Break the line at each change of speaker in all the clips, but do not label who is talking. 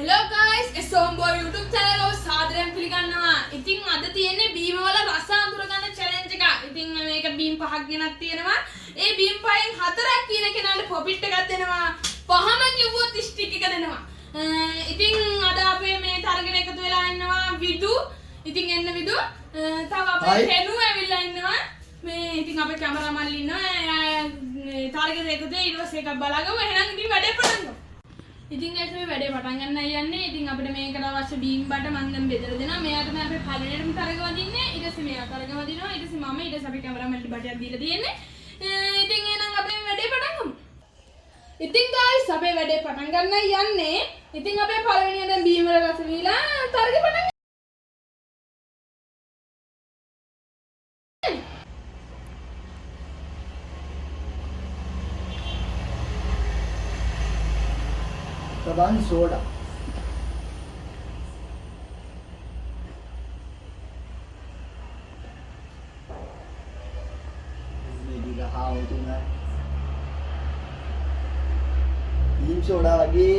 Hello guys, Somboy YouTube channel එක සාදරයෙන් පිළිගන්නවා. ඉතින් අද තියෙන්නේ බීම වල රස අඳුර ගන්න challenge එක. ඉතින් මේක බීම් පහක් ගෙනත් තියෙනවා. ඒ බීම් පහෙන් හතරක් කියන කෙනාට ප්‍රොෆිට් එකක් දෙනවා. පහම කිව්වොත් ස්ටික් එක දෙනවා. ඉතින් අද අපේ මේ තරගෙන එකතු වෙලා ඉන්නවා විදු. ඉතින් එන්න විදු. තව අපේ හෙනු ඇවිල්ලා ඉන්නවා. මේ ඉතින් අපේ කැමරාමන් ඉන්නවා. තරගෙන එකතු ඊට පස්සේ එකක් බලාගමු. එහෙනම් ඉතින් වැඩේ පටන් ගමු. ඉතින් guys මේ වැඩේ පටන් ගන්නයි යන්නේ. ඉතින් අපිට මේකට අවශ්‍ය බීම් බඩ මම දැන් බෙදලා දෙනවා. මෙයා තමයි අපේ පළවෙනිම තරග වදින්නේ. ඊට පස්සේ මෙයා තරග වදිනවා. ඊට පස්සේ මම ඊට පස්සේ අපේ කැමරාමන්ට බඩයක් දීලා තියෙන්නේ. ඉතින් එහෙනම් අපි වැඩේ පටන් ගමු. ඉතින් guys අපේ වැඩේ පටන් ගන්නයි යන්නේ. ඉතින් අපේ පළවෙනිය දැන් බීම් වල රස වීලා තරග පටන්
Kaban soda. Ini juga hal itu kan. Ini soda lagi.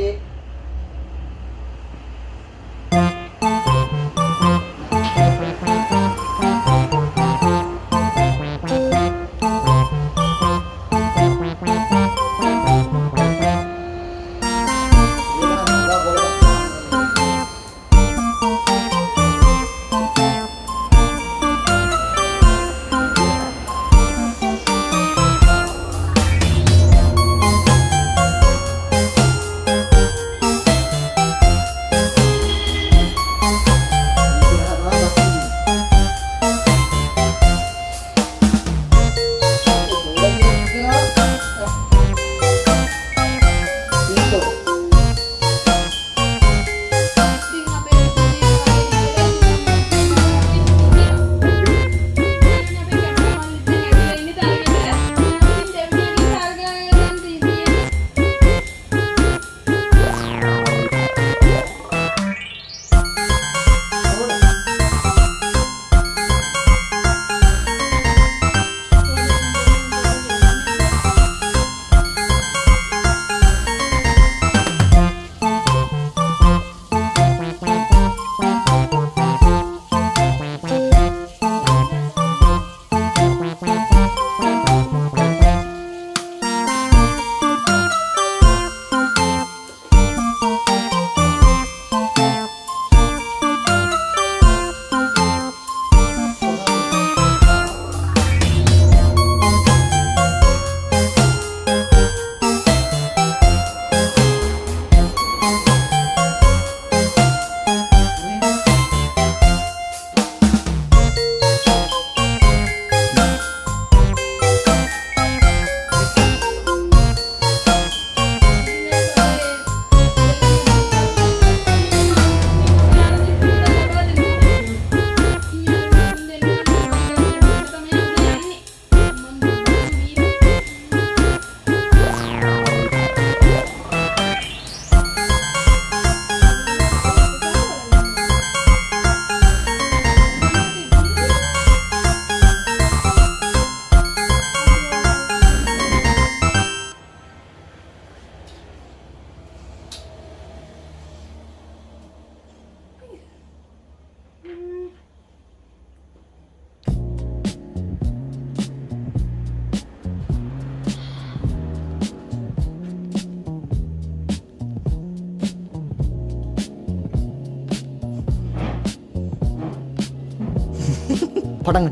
Padang.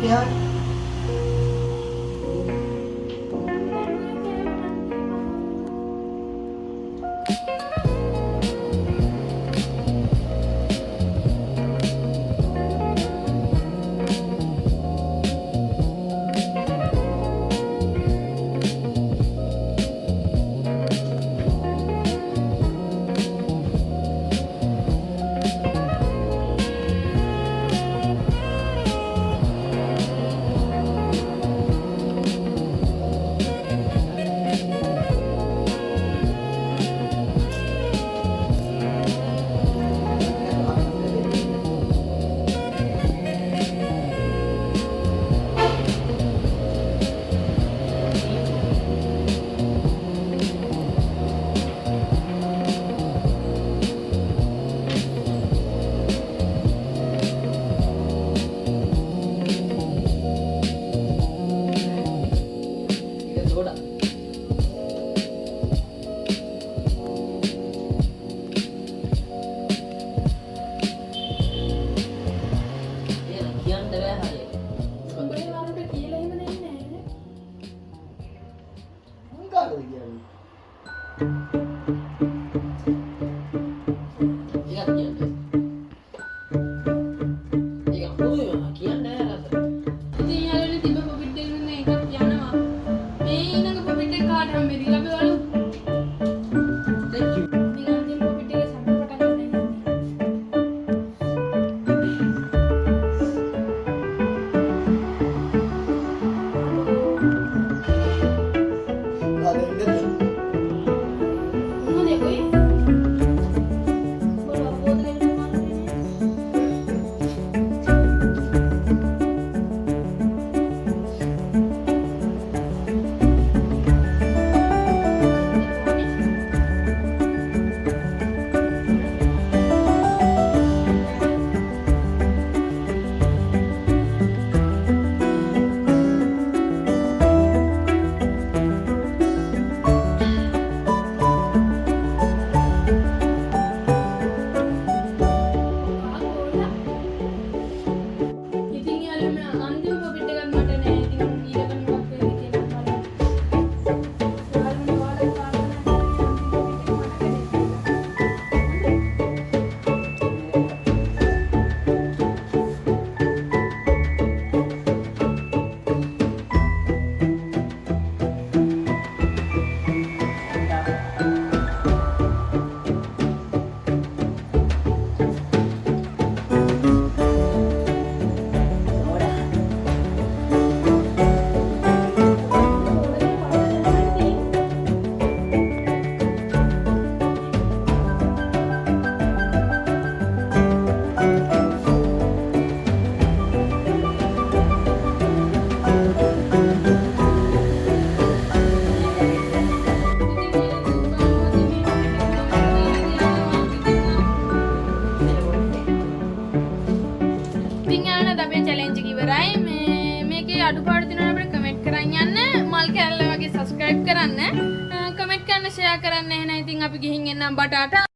කියන්නේ?
අඩුපාඩු තියෙනවා අපිට කමෙන්ට් කරන් යන්න මල් කැල්ල වගේ subscribe කරන්න කමෙන්ට් කරන්න share කරන්න එහෙනම් ඉතින් අපි ගිහින් එන්නම් බටාට